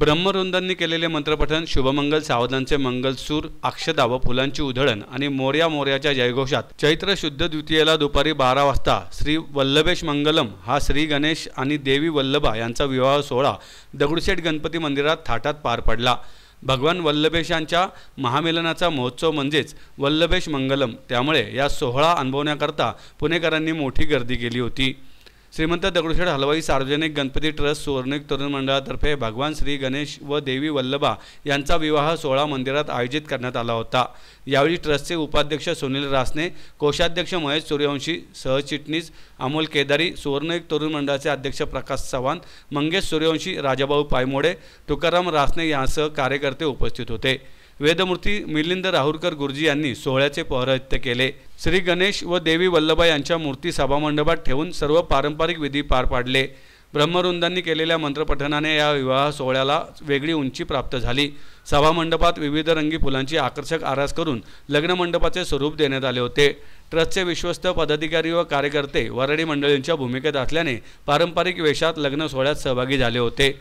ब्रह्मवृंदांनी केलेले मंत्रपठण, शुभमंगल, सावधानचे मंगलसूर, अक्षता व फुलांची उधळण आणि मोर्या मोर्याच्या जयघोषात चैत्र शुद्ध द्वितीयेला दुपारी 12 वाजता श्री वल्लभेश मंगलम हा श्री गणेश आणि देवी वल्लभा यांचा विवाह सोहळा दगडूशेठ गणपती मंदिरात थाटात पार पडला। भगवान वल्लभेशांच्या महामिलनाचा महोत्सव म्हणजेच वल्लभेश मंगलम, त्यामुळे या सोहळा अनुभवण्याकरता पुणेकरांनी मोठी गर्दी केली होती। श्रीमंत दगडूशेठ हलवाई सार्वजनिक गणपती ट्रस्ट सुवर्णिक तरुण मंडळातर्फे भगवान श्री गणेश व देवी वल्लभा यांचा विवाह सोहळा मंदिरात आयोजित करण्यात आला होता। यावेळी ट्रस्टचे उपाध्यक्ष सुनील रासने, कोषाध्यक्ष महेश सूर्यवंशी, सहचिटणीस अमोल केदारी, सुवर्णिक तरुण मंडळाचे अध्यक्ष प्रकाश चव्हाण, मंगेश सूर्यवंशी, राजाभाऊ पायमोडे, तुकाराम रासने यांसह कार्यकर्ते उपस्थित होते। वेदमूर्ती मिलिंद राहुरकर गुरुजी यांनी सोहळ्याचे पौरोहित्य केले। श्री गणेश व देवी वल्लभा यांच्या मूर्ती सभामंडपात ठेवून सर्व पारंपरिक विधी पार पाडले। ब्रह्मवृंदांनी केलेल्या मंत्रपठणाने या विवाह सोहळ्याला वेगळी उंची प्राप्त झाली। सभामंडपात विविध रंगी फुलांची आकर्षक आरास करून लग्न मंडपाचे स्वरूप देण्यात आले होते। ट्रस्टचे विश्वस्त पदाधिकारी व कार्यकर्ते वरळी मंडळींच्या भूमिकेत असल्याने पारंपरिक वेशात लग्न सोहळ्यात सहभागी झाले होते।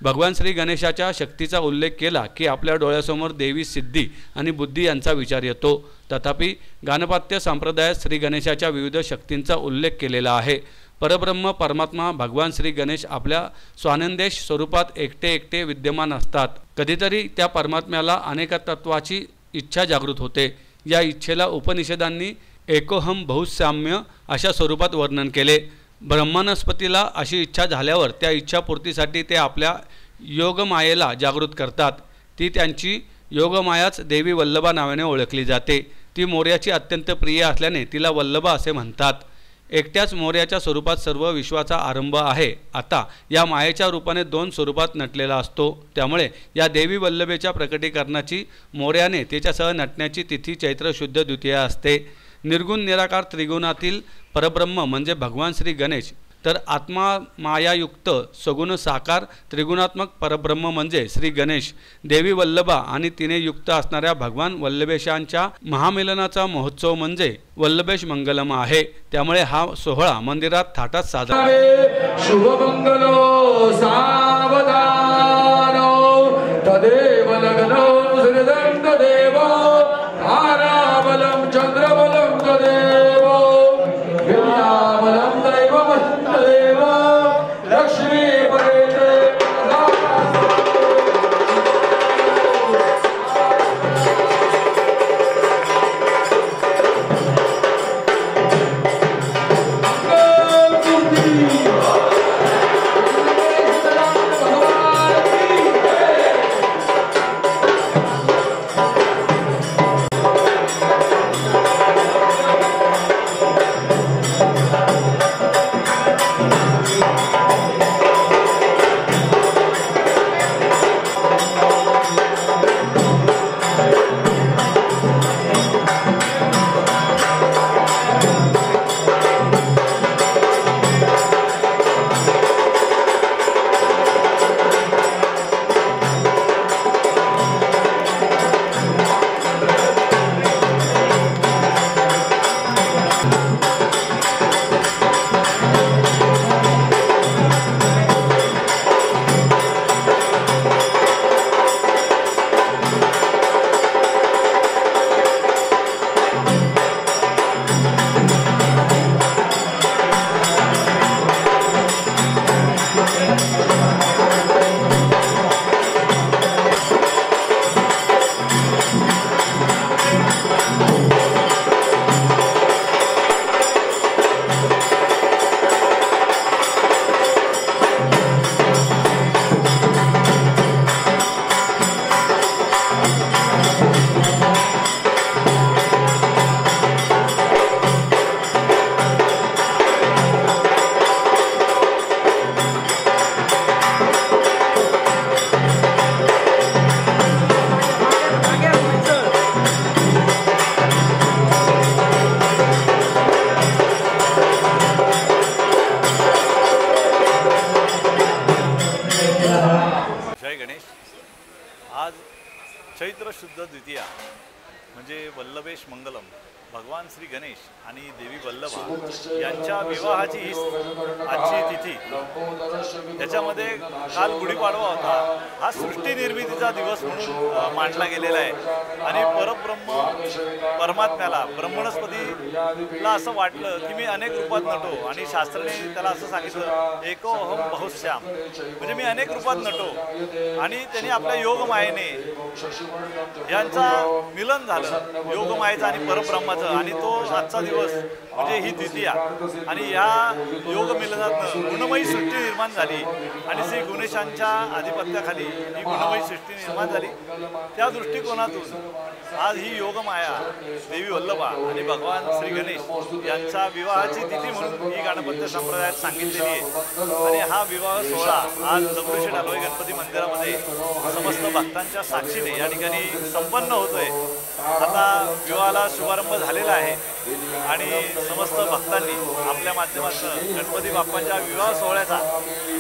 भगवान श्री गणेशाच्या शक्तीचा उल्लेख केला की आपल्या डोळ्यासमोर देवी सिद्धी आणि बुद्धी यांचा विचार येतो। तथापि गाणपात्य संप्रदायात श्री गणेशाच्या विविध शक्तींचा उल्लेख केलेला आहे। परब्रह्म परमात्मा भगवान श्री गणेश आपल्या स्वानंदेश स्वरूपात एकटे एकटे विद्यमान असतात। कधीतरी त्या परमात्म्याला अनेकत्वाची इच्छा जागृत होते। या इच्छेला उपनिषदांनी एकोहम बहुसाम्य अशा स्वरूपात वर्णन केले। ब्रह्मनस्पतीला अशी इच्छा झाल्यावर त्या इच्छापूर्तीसाठी ते आपल्या योगमायेला जागृत करतात। ती त्यांची योगमायाच देवी वल्लभा नावाने ओळखली जाते। ती मोर्याची अत्यंत प्रिय असल्याने तिला वल्लभा असे म्हणतात। एकट्याच मोर्याच्या स्वरूपात सर्व विश्वाचा आरंभ आहे। आता या मायेच्या रूपाने 2 स्वरूपात नटलेला असतो। त्यामुळे या देवी वल्लभेच्या प्रकटीकरणाची मोर्याने तिच्यासह नटण्याची तिथी चैत्र शुद्ध द्वितीया असते। निर्गुण निराकार त्रिगुणातील परब्रह्म म्हणजे भगवान श्री गणेश, तर आत्मा मायायुक्त सगुण साकार त्रिगुणात्मक परब्रह्म म्हणजे श्री गणेश। देवी वल्लभा आणि तिने युक्त असणाऱ्या भगवान वल्लभेशांच्या महामिलनाचा महोत्सव म्हणजे वल्लभेश मंगलम आहे। त्यामुळे हा सोहळा मंदिरात थाटात साजरा शुभमंगलो सावधानो तदेव लग्नो श्रीदंत देवो ताराबलं चंद्रबलं तदेव विद्याबलं दैवबलं तदेव लक्ष्मी परेते आज चैत्र शुद्ध द्वितीया म्हणजे वल्लभेश मंगलम भगवान श्री गणेश आणि देवी वल्लभा यांच्या विवाहाची ही आजची तिथी. त्याच्यामध्ये काल गुढीपाडवा होता. हा सृष्टी निर्मितीचा दिवस म्हणून मानला गेलेला आहे. आणि परब्रह्म परमात्म्याला ब्रह्मणस्पतीला असं वाटलं की मी अनेक रूपात नटो, आणि शास्त्राने त्याला असं सांगितलं एको अहम बहुश्याम, म्हणजे मी अनेक रूपात नटो. आणि त्यांनी आपल्या योगमायेने यांचा मिलन झालं, योगमायेचं आणि परब्रह्माचं. आणि तो आजचा दिवस म्हणजे ही द्वितीया. आणि या योग मिलनातनं गुणमयी सृष्टी निर्माण झाली आणि श्री गणेशांच्या आधिपत्याखाली ही गुणमयी सृष्टी निर्माण झाली. त्या दृष्टिकोनातून आज ही योगमाया देवी वल्लभा आणि भगवान श्री गणेश यांचा विवाहाची तिथी म्हणून ही गणपत्य संप्रदायात सांगितलेली आहे. आणि हा विवाह सोहळा आज दगडूशेठ हलवाई गणपती मंदिरामध्ये समस्त भक्तांच्या साक्षीने या ठिकाणी संपन्न होतोय. आता विवाहाला शुभारंभ झालेला आहे आणि समस्त भक्तांनी आपल्या माध्यमातून गणपती बाप्पांच्या विवाह सोहळ्याचा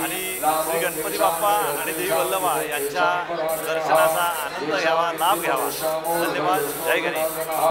आणि श्री गणपती बाप्पा आणि देवी वल्लभा यांच्या दर्शनाचा आनंद घ्यावा, लाभ घ्यावा. धन्यवाद. जय गणेश.